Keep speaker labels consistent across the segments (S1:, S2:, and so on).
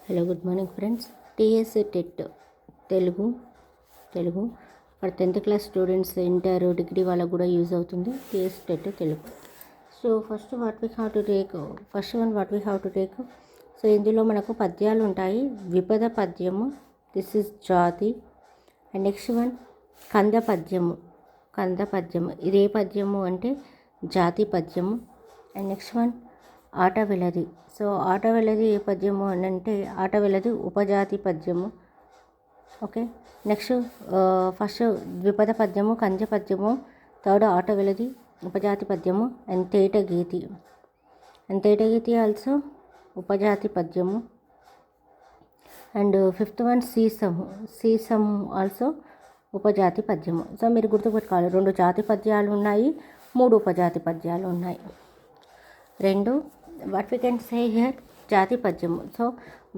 S1: Hello good morning friends. TS TET Telugu Telugu for 10th class students, inter, degree వాళ్ళకు కూడా use అవుతుంది TS TET Telugu. So first what we have to take so ఇందులో మనకు పద్యాలు ఉంటాయి. ద్విపద పద్యము, దిస్ ఇస్ జాతి. అండ్ నెక్స్ట్ వన్ కంద పద్యము ఇది ఏ పద్యము అంటే జాతి పద్యము. అండ్ నెక్స్ట్ వన్ ఆట వెలది. సో ఆట వెలది ఏ పద్యము అని అంటే ఆట వెలది ఉపజాతి పద్యము. ఓకే, నెక్స్ట్ ఫస్ట్ ద్విపద పద్యము, కంజ పద్యము, థర్డ్ ఆట వెలది ఉపజాతి పద్యము. అండ్ తేటగీతి ఆల్సో ఉపజాతి పద్యము. అండ్ ఫిఫ్త్ వన్ సీసము ఆల్సో ఉపజాతి పద్యము. సో మీరు గుర్తుపెట్టుకోవాలి, 2 జాతి పద్యాలు ఉన్నాయి, 3 ఉపజాతి పద్యాలు ఉన్నాయి. What we can say here జాతి పద్యము. సో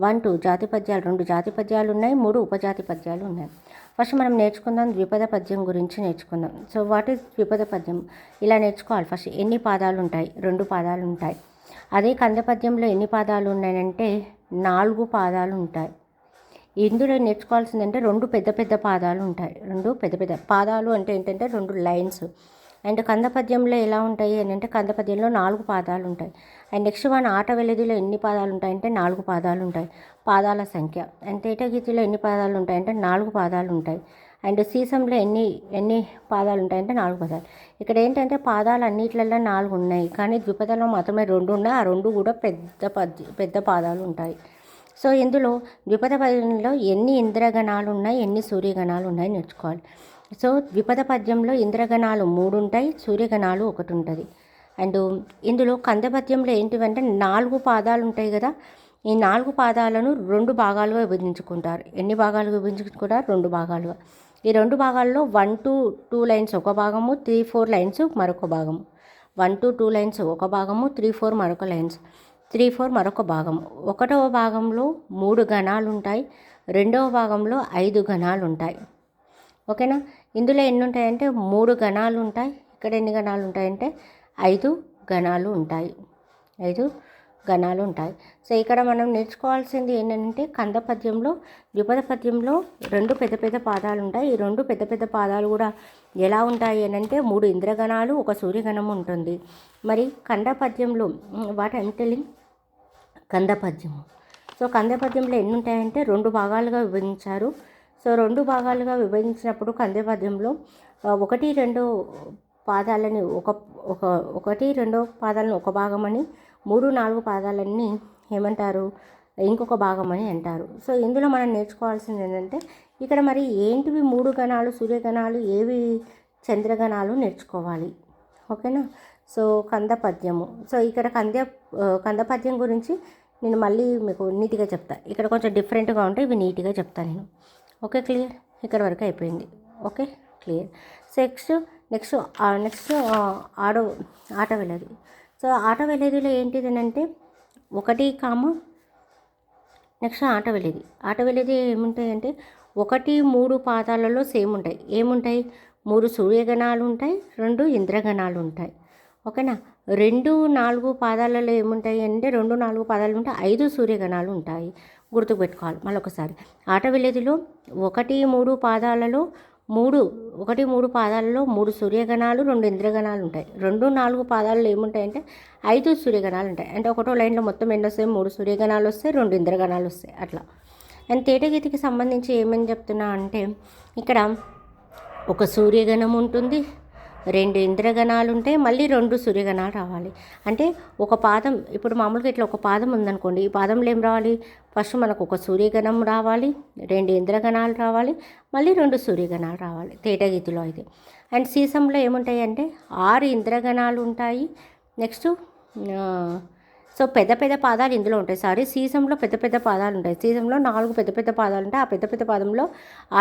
S1: 1 2 జాతి పద్యాలు, 2 జాతి పద్యాలు ఉన్నాయి, 3 ఉపజాతి పద్యాలు ఉన్నాయి. ఫస్ట్ మనం నేర్చుకుందాం ద్విపద పద్యం గురించి నేర్చుకుందాం. సో వాట్ ఈస్ ద్విపద పద్యం? ఇలా నేర్చుకోవాలి. ఫస్ట్ ఎన్ని పాదాలు ఉంటాయి? 2 పాదాలు ఉంటాయి. అదే కంద పద్యంలో ఎన్ని పాదాలు ఉన్నాయంటే 4 పాదాలు ఉంటాయి. ఇందులో నేర్చుకోవాల్సిందంటే 2 పెద్ద పెద్ద పాదాలు ఉంటాయి. 2 పెద్ద పెద్ద పాదాలు అంటే ఏంటంటే 2 లైన్స్. అండ్ కంద పద్యంలో ఎలా ఉంటాయి అని అంటే కంద పద్యంలో 4 పాదాలు ఉంటాయి. అండ్ నెక్స్ట్ వన్ ఆట వెలదిలో ఎన్ని పాదాలు ఉంటాయంటే 4 పాదాలు ఉంటాయి, పాదాల సంఖ్య. అండ్ తేటగీతిలో ఎన్ని పాదాలు ఉంటాయంటే 4 పాదాలు ఉంటాయి. అండ్ సీసంలో ఎన్ని పాదాలు ఉంటాయంటే 4 పాదాలు. ఇక్కడ ఏంటంటే పాదాలు అన్నిట్లలో 4 ఉన్నాయి, కానీ ద్విపదలో మాత్రమే 2 ఉన్నాయి. ఆ 2 కూడా పెద్ద పాదాలు ఉంటాయి. సో ఇందులో ద్విపద పద్యంలో ఎన్ని ఇంద్రగణాలు ఉన్నాయి, ఎన్ని సూర్యగణాలు ఉన్నాయి నేర్చుకోవాలి. సో ద్విపద పద్యంలో ఇంద్రగణాలు 3 ఉంటాయి, సూర్యగణాలు 1 ఉంటుంది. అండ్ ఇందులో కంద పద్యంలో ఏంటివంటే 4 పాదాలు ఉంటాయి కదా, ఈ 4 పాదాలను 2 భాగాలుగా విభజించుకుంటారు. ఎన్ని భాగాలుగా విభజించుకుంటారు? 2 భాగాలుగా. ఈ 2 భాగాల్లో 1 to 2 లైన్స్ ఒక భాగము, 3 4 లైన్స్ మరొక భాగము. 1 to 2 లైన్స్ ఒక భాగము, 3 4 మరొక లైన్స్, 3 4 మరొక భాగము. 1వ భాగంలో 3 గణాలు ఉంటాయి, 2వ భాగంలో 5 గణాలు ఉంటాయి. ఓకేనా? ఇందులో ఎన్ని ఉంటాయంటే 3 గణాలు ఉంటాయి. ఇక్కడ ఎన్ని గణాలు ఉంటాయంటే 5 గణాలు ఉంటాయి. 5 గణాలు ఉంటాయి. సో ఇక్కడ మనం నేర్చుకోవాల్సింది ఏంటంటే కంద పద్యంలో, ద్విపద పద్యంలో 2 పెద్ద పెద్ద పాదాలు ఉంటాయి. ఈ 2 పెద్ద పెద్ద పాదాలు కూడా ఎలా ఉంటాయి అని అంటే 3 ఇంద్రగణాలు, 1 సూర్యగణం ఉంటుంది. మరి కంద పద్యంలో వాట్ ఐమ్ టెల్లింగ్ కంద పద్యము. సో కంద పద్యంలో ఎన్ని ఉంటాయంటే 2 భాగాలుగా విభజించారు. సో 2 భాగాలుగా విభజించినప్పుడు కంద పద్యంలో 1 2 పాదాలని ఒకటి రెండో పాదాలను ఒక భాగమని, 3 4 పాదాలన్నీ ఏమంటారు ఇంకొక భాగం అని అంటారు. సో ఇందులో మనం నేర్చుకోవాల్సింది ఏంటంటే ఇక్కడ మరి ఏంటివి 3 గణాలు సూర్యగణాలు, ఏవి చంద్రగణాలు నేర్చుకోవాలి. ఓకేనా? సో కంద పద్యము. సో ఇక్కడ కంద పద్యం గురించి నేను మళ్ళీ మీకు నీట్గా చెప్తాను. ఇక్కడ కొంచెం డిఫరెంట్గా ఉంటే ఇవి నీట్గా చెప్తాను నేను. Okay, clear? ఇక్కడ వరకు అయిపోయింది. Okay, clear. సో నెక్స్ట్ ఆట వెలది. సో ఆట వెలదిలో ఏంటిది అంటే 1, నెక్స్ట్ ఆట వెలది ఏముంటాయంటే 1 3 పాదాలలో సేమ్ ఉంటాయి. ఏముంటాయి? 3 సూర్యగణాలు ఉంటాయి, 2 ఇంద్రగణాలు ఉంటాయి. ఓకేనా? 2 4 పాదాలలో ఏముంటాయి అంటే 2 4 పాదాలు ఉంటాయి, 5 సూర్యగణాలు ఉంటాయి. గుర్తుపెట్టుకోవాలి మళ్ళొకసారి. ఆట వెలదిలో 1 3 పాదాలలో 3 పాదాలలో 3 సూర్యగణాలు, 2 ఇంద్రగణాలు ఉంటాయి. 2 4 పాదాలలో ఏముంటాయంటే 5 సూర్యగణాలు ఉంటాయి. అంటే ఒకటో లైన్లో మొత్తం ఎన్ని వస్తాయి? 3 సూర్యగణాలు వస్తాయి, 2 ఇంద్రగణాలు వస్తాయి, అట్లా. అండ్ తేటగీతికి సంబంధించి ఏమని చెప్తున్నా అంటే ఇక్కడ 1 సూర్యగణం ఉంటుంది, 2 ఇంద్రగణాలు ఉంటాయి, మళ్ళీ 2 సూర్యగణాలు రావాలి. అంటే ఒక పాదం, ఇప్పుడు మామూలుగా ఇట్లా ఒక పాదం ఉందనుకోండి, ఈ పాదంలో ఏం రావాలి? ఫస్ట్ మనకు 1 సూర్యగణం రావాలి, 2 ఇంద్రగణాలు రావాలి, మళ్ళీ 2 సూర్యగణాలు రావాలి తేటగీతిలో అయితే. అండ్ సీసంలో ఏముంటాయి అంటే 6 ఇంద్రగణాలు ఉంటాయి. నెక్స్ట్ సో పెద్ద పెద్ద పాదాలు ఇందులో ఉంటాయి. సీసంలో పెద్ద పెద్ద పాదాలు ఉంటాయి. సీసంలో 4 పెద్ద పెద్ద పాదాలు ఉంటాయి. ఆ పెద్ద పెద్ద పాదంలో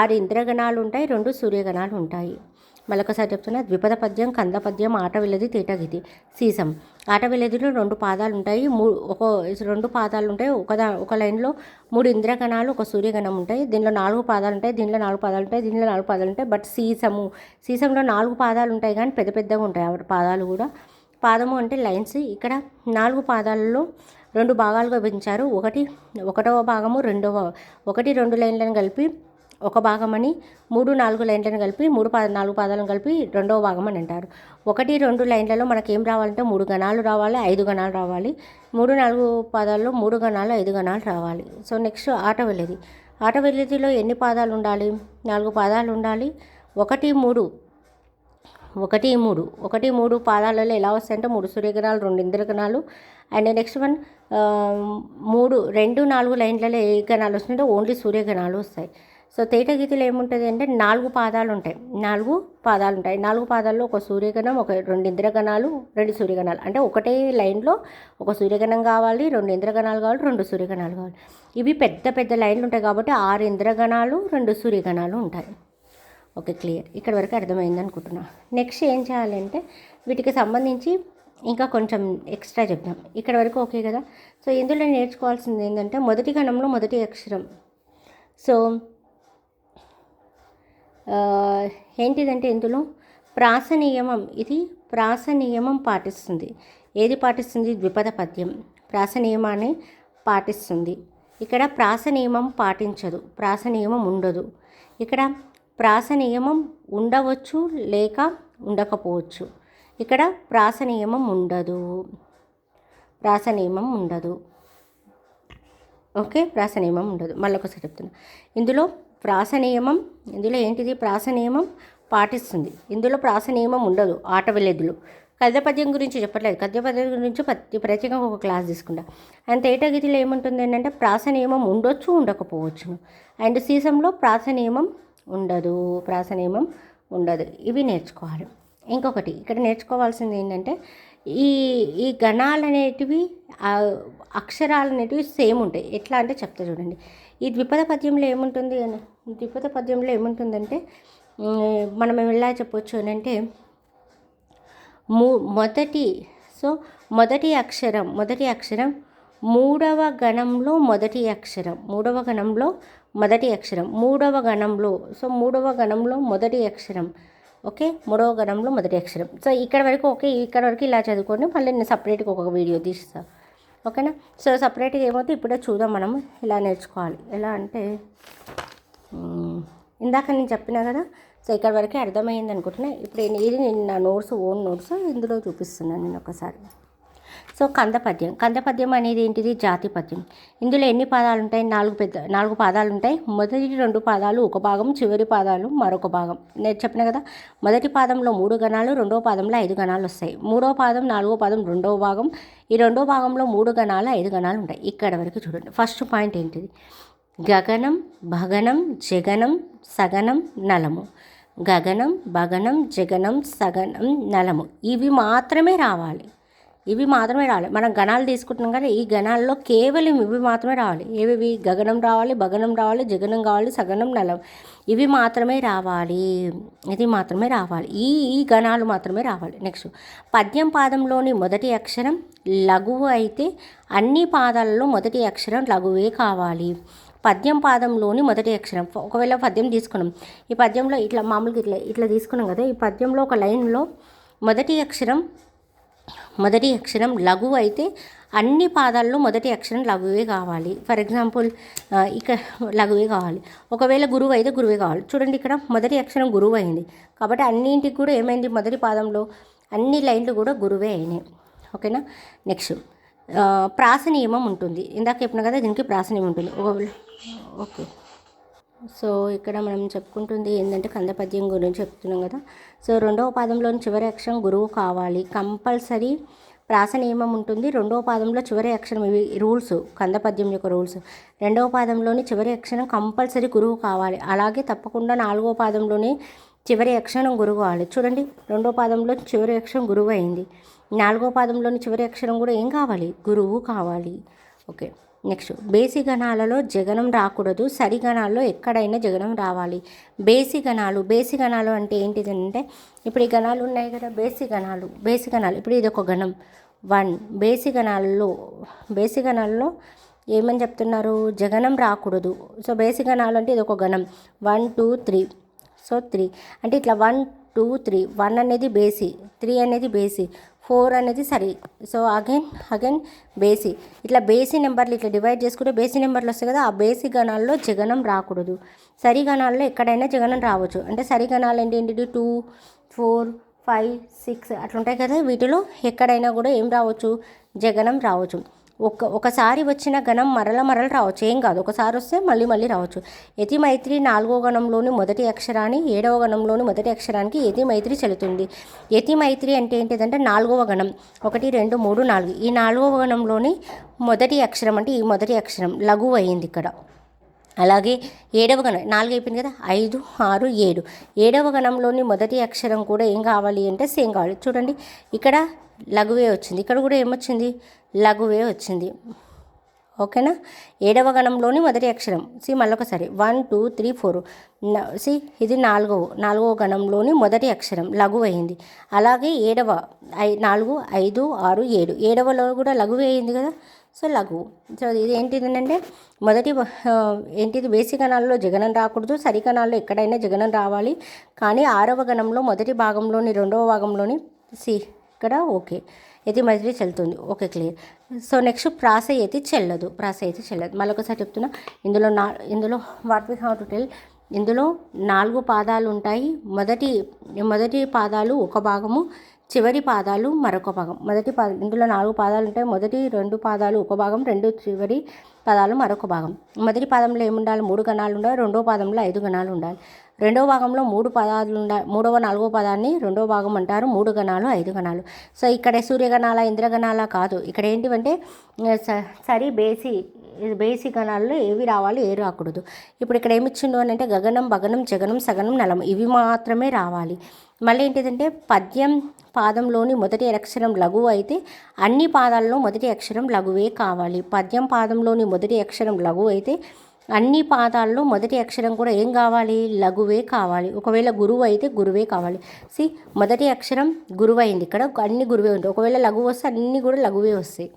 S1: 6 ఇంద్రగణాలు ఉంటాయి, 2 సూర్యగణాలు ఉంటాయి. మళ్ళొకసారి చెప్తున్నా, ద్విపద పద్యం, కంద పద్యం, ఆట వెలది, తేటగీతి. సీసం ఆట వెలదిలో 2 పాదాలు ఉంటాయి, 2 పాదాలు ఉంటాయి. ఒక లైన్లో 3 ఇంద్రగణాలు, 1 సూర్యగణం ఉంటాయి. దీనిలో 4 పాదాలు ఉంటాయి, దీనిలో 4 పాదాలు ఉంటాయి, దీనిలో 4 పాదాలు ఉంటాయి. బట్ సీసంలో 4 పాదాలు ఉంటాయి, కానీ పెద్ద పెద్దగా ఉంటాయి పాదాలు కూడా. పాదము అంటే లైన్స్. ఇక్కడ 4 పాదాలలో 2 భాగాలుగా విభజించారు. ఒకటవ భాగము ఒకటి 2 లైన్లను కలిపి ఒక భాగం అని, 3 4 లైన్లను కలిపి 4 పాదాలను కలిపి రెండవ భాగం అని అంటారు. 1 2 లైన్లలో మనకి ఏం రావాలంటే 3 గణాలు రావాలి, 5 గణాలు రావాలి. 3 4 పాదాల్లో 3 గణాలు 5 గణాలు రావాలి. So next ఆటవెల్లిది. ఆటవెల్లిదిలో ఎన్ని పాదాలు ఉండాలి? 4 పాదాలు ఉండాలి. 1 3 పాదాలలో ఎలా వస్తాయంటే 3 సూర్యగణాలు, 2 ఇంద్రగణాలు. అండ్ నెక్స్ట్ వన్ 2 4 లైన్లలో ఏ గణాలు వస్తుంటే ఓన్లీ సూర్యగణాలు వస్తాయి. సో తేటగీతలో ఏముంటుంది అంటే 4 పాదాలు ఉంటాయి. 4 పాదాల్లో ఒక సూర్యగణం, 2 ఇంద్రగణాలు, 2 సూర్యగణాలు. అంటే ఒకటే లైన్లో ఒక సూర్యగణం కావాలి, 2 ఇంద్రగణాలు కావాలి, 2 సూర్యగణాలు కావాలి. ఇవి పెద్ద పెద్ద లైన్లు ఉంటాయి కాబట్టి 6 ఇంద్రగణాలు, 2 సూర్యగణాలు ఉంటాయి. Okay, clear. ఇక్కడ వరకు అర్థమైంది అనుకుంటున్నా. నెక్స్ట్ ఏం చేయాలంటే వీటికి సంబంధించి ఇంకా కొంచెం ఎక్స్ట్రా చెప్దాం. ఇక్కడ వరకు ఓకే కదా. సో ఇందులో నేర్చుకోవాల్సింది ఏంటంటే మొదటి గణంలో మొదటి అక్షరం. సో ఏంటిదంటే ఇందులో ప్రాస నియమం, ఇది ప్రాస నియమం పాటిస్తుంది. ఏది పాటిస్తుంది? ద్విపద పద్యం ప్రాస నియమాన్ని పాటిస్తుంది. ఇక్కడ ప్రాస నియమం పాటించదు, ప్రాస నియమం ఉండదు. ఇక్కడ ప్రాస నియమం ఉండవచ్చు లేక ఉండకపోవచ్చు. ఇక్కడ ప్రాస నియమం ఉండదు, ప్రాస నియమం ఉండదు. ఓకే, ప్రాస నియమం ఉండదు. మళ్ళీ ఒకసారి చెప్తున్నా. ఇందులో ఏంటిది? ప్రాస నియమం పాటిస్తుంది. ఇందులో ప్రాస నియమం ఉండదు. ఆటవెల్లిదిలో గద్యపద్యం గురించి చెప్పట్లేదు. గద్యపద్యం గురించి ప్రత్యేకంగా ఒక క్లాస్ తీసుకుంటా. అండ్ తేటగీతిలో ఏముంటుంది ఏంటంటే ప్రాస నియమం ఉండొచ్చు, ఉండకపోవచ్చు. అండ్ సీసంలో ప్రాస నియమం ఉండదు. ఇవి నేర్చుకోవాలి. ఇంకొకటి ఇక్కడ నేర్చుకోవాల్సింది ఏంటంటే ఈ గణాలు అనేటివి, అక్షరాలు అనేటివి సేమ్ ఉంటాయి. ఎట్లా అంటే చెప్తా చూడండి. ఈ ద్విపద పద్యంలో ఏముంటుందంటే మనం ఎలా చెప్పొచ్చు అని అంటే మొదటి అక్షరం మూడవ గణంలో మొదటి అక్షరం, మూడవ గణంలో మొదటి అక్షరం. ఓకే, మూడవ గణంలో మొదటి అక్షరం. సో ఇక్కడ వరకు ఓకే. ఇక్కడ వరకు ఇలా చదువుకొని మళ్ళీ నేను సపరేట్గా ఒక వీడియో తీస్తాను. ఓకేనా. సో సపరేట్గా ఏమవుతుంది ఇప్పుడే చూద్దాం. మనం ఇలా నేర్చుకోవాలి. ఎలా అంటే ఇందాక నేను చెప్పినా కదా. సో ఇక్కడ వరకే అర్థమైంది అనుకుంటున్నా. ఇప్పుడు ఇది నేను నా ఓన్ నోట్స్ ఇందులో చూపిస్తున్నాను నేను ఒకసారి. సో కందపద్యం అనేది ఏంటిది? జాతి పద్యం. ఇందులో ఎన్ని పాదాలు ఉంటాయి? 4 పాదాలు ఉంటాయి. మొదటి 2 పాదాలు ఒక భాగం, చివరి పాదాలు మరొక భాగం. నేను చెప్పిన కదా, మొదటి పాదంలో 3 గణాలు, రెండవ పాదంలో 5 గణాలు వస్తాయి. 3వ పాదం, 4వ పాదం రెండవ భాగం. ఈ రెండవ భాగంలో 3 గణాలు, 5 గణాలు ఉంటాయి. ఇక్కడ వరకు చూడండి. ఫస్ట్ పాయింట్ ఏంటిది? గగనం, భగనం, జగనం, సగనం, నలము. గగనం, భగనం, జగనం, సగనం, నలము. ఇవి మాత్రమే రావాలి. మనం గణాలు తీసుకుంటున్నాం కదా, ఈ గణాల్లో కేవలం ఇవి మాత్రమే రావాలి. ఏవి? గగనం రావాలి, భగనం రావాలి, జగనం కావాలి, సగనం, నలం. ఇవి మాత్రమే రావాలి. ఇది మాత్రమే రావాలి. ఈ గణాలు మాత్రమే రావాలి. నెక్స్ట్ పద్యం పాదంలోని మొదటి అక్షరం లఘువు అయితే అన్ని పాదాలలో మొదటి అక్షరం లఘువే కావాలి. పద్యం పాదంలోని మొదటి అక్షరం. ఒకవేళ పద్యం తీసుకున్నాం, ఈ పద్యంలో ఇట్లా మామూలుగా ఇట్లా తీసుకున్నాం కదా, ఈ పద్యంలో ఒక లైన్లో మొదటి అక్షరం లఘువు అయితే అన్ని పాదాల్లో మొదటి అక్షరం లఘువే కావాలి. ఫర్ ఎగ్జాంపుల్ ఇక్కడ లఘువే కావాలి. ఒకవేళ గురువు అయితే గురువే కావాలి. చూడండి, ఇక్కడ మొదటి అక్షరం గురువు అయింది కాబట్టి అన్నింటికి కూడా ఏమైంది? మొదటి పాదంలో అన్ని లైన్లు కూడా గురువే అయినాయి. ఓకేనా. నెక్స్ట్ ప్రాస నియమం ఉంటుంది. ఇందాక చెప్పిన కదా, దీనికి ప్రాస నియమం ఉంటుంది. ఓకే. సో ఇక్కడ మనం చెప్పుకుంటుంది ఏంటంటే కందపద్యం గురించి చెప్తున్నాం కదా. సో రెండవ పాదంలోని చివరి అక్షరం గురువు కావాలి. కంపల్సరీ ప్రాస నియమం ఉంటుంది. రెండవ పాదంలో చివరి అక్షరం, ఇవి రూల్స్, కందపద్యం యొక్క రూల్స్. రెండవ పాదంలోని చివరి అక్షరం కంపల్సరీ గురువు కావాలి. అలాగే తప్పకుండా 4వ పాదంలోని చివరి అక్షరం గురువు కావాలి. చూడండి, రెండవ పాదంలో చివరి అక్షరం గురువు అయింది. 4వ పాదంలోని చివరి అక్షరం కూడా ఏం కావాలి? గురువు కావాలి. ఓకే. నెక్స్ట్ బేసి గణాలలో జగనం రాకూడదు. సరి గణాల్లో ఎక్కడైనా జగనం రావాలి. బేసి గణాలు అంటే ఏంటిదంటే ఇప్పుడు ఈ గణాలు ఉన్నాయి కదా, బేసి గణాలు. ఇప్పుడు ఇది ఒక గణం 1. బేసి గణాల్లో ఏమని చెప్తున్నారు? జగనం రాకూడదు. సో బేసి గణాలు అంటే ఇది ఒక గణం 1 2 3. సో 3 అంటే ఇట్లా 1 2 3. 1 అనేది బేసి, 3 అనేది బేసి, 4 అనేది సరి. సో అగైన్ బేసి, ఇట్లా బేసి నెంబర్లు ఇట్లా డివైడ్ చేసుకుంటే బేసి నెంబర్లు వస్తాయి కదా, ఆ బేసి గణాల్లో జగనం రాకూడదు. సరి గణాల్లో ఎక్కడైనా జగనం రావచ్చు. అంటే సరి గణాలు ఏంటి 2, 4, 5, 6 అట్లా ఉంటాయి కదా, వీటిలో ఎక్కడైనా కూడా ఏం రావచ్చు, జగనం రావచ్చు. ఒకసారి వచ్చిన గణం మరల రావచ్చు, ఏం కాదు. ఒకసారి వస్తే మళ్ళీ రావచ్చు. యతి మైత్రి 4వ గణంలోని మొదటి అక్షరాన్ని 7వ గణంలోని మొదటి అక్షరానికి యతి మైత్రి చెల్లుతుంది. యతి మైత్రి అంటే ఏంటిదంటే 4వ గణం, 1, 2, 3, 4. ఈ 4వ గణంలోని మొదటి అక్షరం అంటే ఈ మొదటి అక్షరం లఘువు అయింది ఇక్కడ. అలాగే 7వ గణం 4 అయిపోయింది కదా, 5, 6, 7. 7వ గణంలోని మొదటి అక్షరం కూడా ఏం కావాలి అంటే సేమ్ కావాలి. చూడండి ఇక్కడ లఘువే వచ్చింది, ఇక్కడ కూడా ఏమొచ్చింది, లఘువే వచ్చింది. ఓకేనా. 7వ గణంలోని మొదటి అక్షరం మళ్ళొకసారి 1, 2, 3, 4. ఇది 4వ గణంలోని మొదటి అక్షరం లఘువు అయింది. అలాగే 4, 5, 6, 7. 7వలో కూడా లఘువే అయింది కదా, సో లఘువు. సో ఇది ఏంటిదంటే ఏంటిది బేసి గణాల్లో జగనం రాకూడదు, సరి గణాల్లో ఎక్కడైనా జగనం రావాలి. కానీ 6వ గణంలో మొదటి భాగంలోని 2వ భాగంలోని ఇక్కడ ఓకే యతి మైత్రి చెల్లుతుంది. Okay, clear. సో నెక్స్ట్ ప్రాస యతి చెల్లదు. మళ్ళొకసారి చెప్తున్నా, ఇందులో what we have to tell, ఇందులో 4 పాదాలు ఉంటాయి. మొదటి పాదాలు ఒక భాగము, చివరి పాదాలు మరొక భాగం. ఇందులో 4 పాదాలు ఉంటాయి. మొదటి 2 పాదాలు ఒక భాగం, 2 చివరి పదాలు మరొక భాగం. మొదటి పాదంలో ఏముండాలి, 3 గణాలు ఉండాలి. రెండవ పాదంలో 5 గణాలు ఉండాలి. రెండవ భాగంలో 3 పదాలు ఉండాలి. 3వ 4వ పదాన్ని రెండవ భాగం అంటారు. 3 గణాలు 5 గణాలు. సో ఇక్కడ సూర్యగణాల ఇంద్రగణాల కాదు, ఇక్కడ ఏంటివంటే సరి బేసి గణాల్లో ఏవి రావాలి, ఏ రాకూడదు. ఇప్పుడు ఇక్కడ ఏమిచ్చిండు అని అంటే గగనం, భగనం, జగనం, సగనం, నలం ఇవి మాత్రమే రావాలి. మళ్ళీ ఏంటిదంటే పద్యం పాదంలోని మొదటి అక్షరం లఘువు అయితే అన్ని పాదాల్లో మొదటి అక్షరం లఘువే కావాలి. పద్యం పాదంలోని మొదటి అక్షరం లఘువు అయితే అన్ని పాదాల్లో మొదటి అక్షరం కూడా ఏం కావాలి, లఘువే కావాలి. ఒకవేళ గురువు అయితే గురువే కావాలి. మొదటి అక్షరం గురువు అయింది, ఇక్కడ అన్ని గురువే ఉంటాయి. ఒకవేళ లఘువు వస్తే అన్నీ కూడా లఘువే వస్తాయి.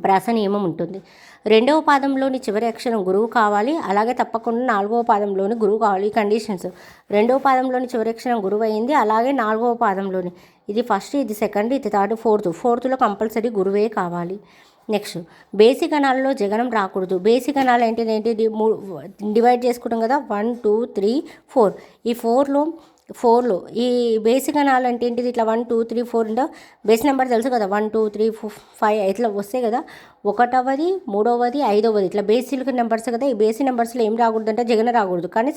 S1: ప్రాస నియమం ఉంటుంది. 2వ పాదంలోని చివరి అక్షరం గురువు కావాలి. అలాగే తప్పకుండా 4వ పాదంలోని గురువు కావాలి. ఈ కండిషన్స్. 2వ పాదంలోని చివరి అక్షరం గురువు అయింది, అలాగే 4వ పాదంలోని, ఇది ఫస్ట్, ఇది సెకండ్, ఇది థర్డ్, ఫోర్త్లో కంపల్సరీ గురువే కావాలి. నెక్స్ట్ బేసి గణాల్లో జగనం రాకూడదు. బేసి గణాలు ఏంటి డివైడ్ చేసుకుంటాం కదా, 1, 2, 3, 4. ఈ 4లో ఈ బేసి గణాలు అంటే ఏంటిది, ఇట్లా 1, 2, 3, 4 బేస్ నెంబర్ తెలుసు కదా, 1, 2, 3, 4, 5 ఇట్లా వస్తాయి కదా, 1వది, 3వది, 5వది ఇట్లా బేసిక్ నెంబర్స్ కదా. ఈ బేసి నెంబర్స్లో ఏం రాకూడదు అంటే జగనం రాకూడదు. కానీ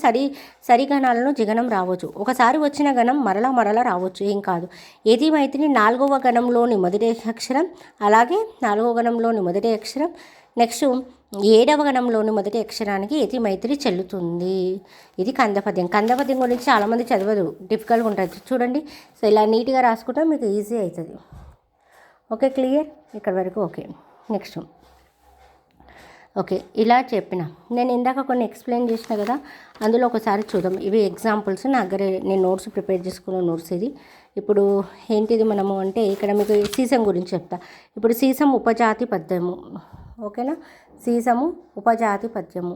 S1: సరి గణాలను జగనం రావచ్చు. ఒకసారి వచ్చిన గణం మరలా రావచ్చు, ఏం కాదు. యతి మైత్రి 4వ గణంలోని మొదటి అక్షరం, అలాగే 4వ గణంలోని మొదటి అక్షరం. నెక్స్ట్ 7వ గణంలోని మొదటి అక్షరానికి యతి మైత్రి చెల్లుతుంది. ఇది కందపద్యం. కందపద్యం గురించి చాలామంది చదవదు, డిఫికల్ట్గా ఉంటుంది. చూడండి, సో ఇలా నీట్గా రాసుకుంటే మీకు ఈజీ అవుతుంది. ఓకే, క్లియర్ ఇక్కడ వరకు. ఓకే, నెక్స్ట్ ఓకే ఇలా చెప్పిన నేను ఇందాక కొన్ని ఎక్స్ప్లెయిన్ చేసిన కదా, అందులో ఒకసారి చూద్దాం. ఇవి ఎగ్జాంపుల్స్ నా దగ్గర నేను నోట్స్ ప్రిపేర్ చేసుకున్న నోట్స్. ఇది ఇప్పుడు ఏంటిది మనము అంటే ఇక్కడ మీకు సీసం గురించి చెప్తా. ఇప్పుడు సీసం ఉపజాతి పద్యము. ఓకేనా, సీసము ఉపజాతి పద్యము.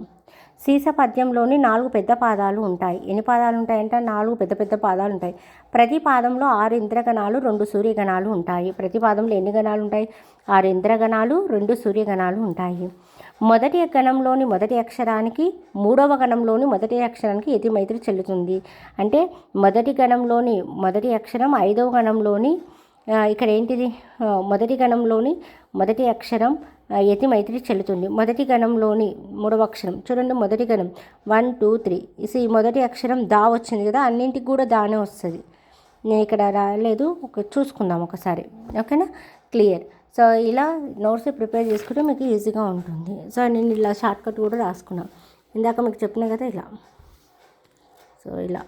S1: సీస పద్యంలోని 4 పెద్ద పాదాలు ఉంటాయి. ఎన్ని పాదాలు ఉంటాయంటే 4 పెద్ద పాదాలు ఉంటాయి. ప్రతి పాదంలో 6 ఇంద్రగణాలు, 2 సూర్యగణాలు ఉంటాయి. ప్రతి పాదంలో ఎన్ని గణాలు ఉంటాయి, 6 ఇంద్రగణాలు, 2 సూర్యగణాలు ఉంటాయి. మొదటి గణంలోని మొదటి అక్షరానికి 3వ గణంలోని మొదటి అక్షరానికి యతి మైత్రి చెల్లుతుంది. అంటే మొదటి గణంలోని మొదటి అక్షరం 5వ గణంలోని ఇక్కడ ఏంటిది మొదటి గణంలోని మొదటి అక్షరం యతి మైత్రి చెల్లుతుంది. మొదటి గణంలోని 3వ అక్షరం చూడండి, మొదటి గణం 1, 2, 3. ఈ మొదటి అక్షరం దా వచ్చింది కదా, అన్నింటికి కూడా దానే వస్తుంది. నేను ఇక్కడ రాలేదు, చూసుకుందాం ఒకసారి. ఓకేనా, క్లియర్. సో ఇలా నోట్స్ ప్రిపేర్ చేసుకుంటే మీకు ఈజీగా ఉంటుంది. సో నేను ఇలా షార్ట్కట్ కూడా రాసుకున్నాను ఇందాక మీకు చెప్పినా కదా, ఇలా. సో ఇలా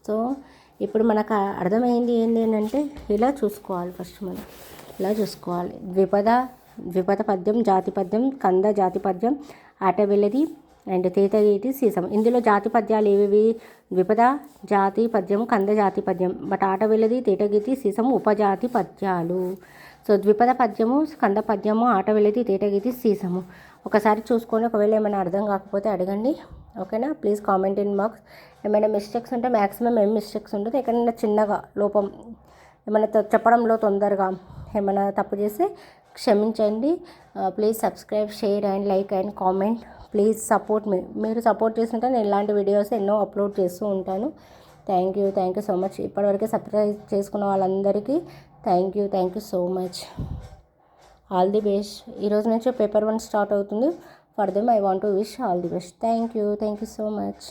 S1: సో ఇప్పుడు మనకు అర్థమైంది ఏంటి అంటే ఇలా చూసుకోవాలి. ఫస్ట్ మనం ఇలా చూసుకోవాలి. ద్విపద పద్యం, జాతి పద్యం, కంద జాతి పద్యం, ఆటవెల్లది అండ్ తేతగీటి సీసం. ఇందులో జాతి పద్యాలు ఏవేవి, ద్విపద జాతి పద్యం, కంద జాతి పద్యం. బట్ ఆటవెల్లది, తేటగీతి, సీసం ఉపజాతి పద్యాలు. సో ద్విపద పద్యము, కంద పద్యము, ఆటవెల్లది, తేటగీతి, సీసము. ఒకసారి చూసుకొని ఒకవేళ ఏమైనా అర్థం కాకపోతే అడగండి, ఓకేనా. Please comment in box. ఏమైనా మిస్టేక్స్ ఉంటే మ్యాక్సిమం ఏం మిస్టేక్స్ ఉంటుంది, ఎక్కడైనా చిన్నగా లోపం ఏమైనా చెప్పడంలో తొందరగా ఏమైనా తప్పు చేస్తే క్షమించండి. Please subscribe, share and like and comment. Please support me. మీరు సపోర్ట్ చేస్తుంటే నేను ఇలాంటి వీడియోస్ ఎన్నో అప్లోడ్ చేస్తూ ఉంటాను. Thank you so much. ఇప్పటివరకు సబ్స్క్రైబ్ చేసుకున్న వాళ్ళందరికీ thank you so much. All the best. ఈరోజు నుంచి పేపర్ 1 స్టార్ట్ అవుతుంది. For them I want to wish all the best. Thank you so much.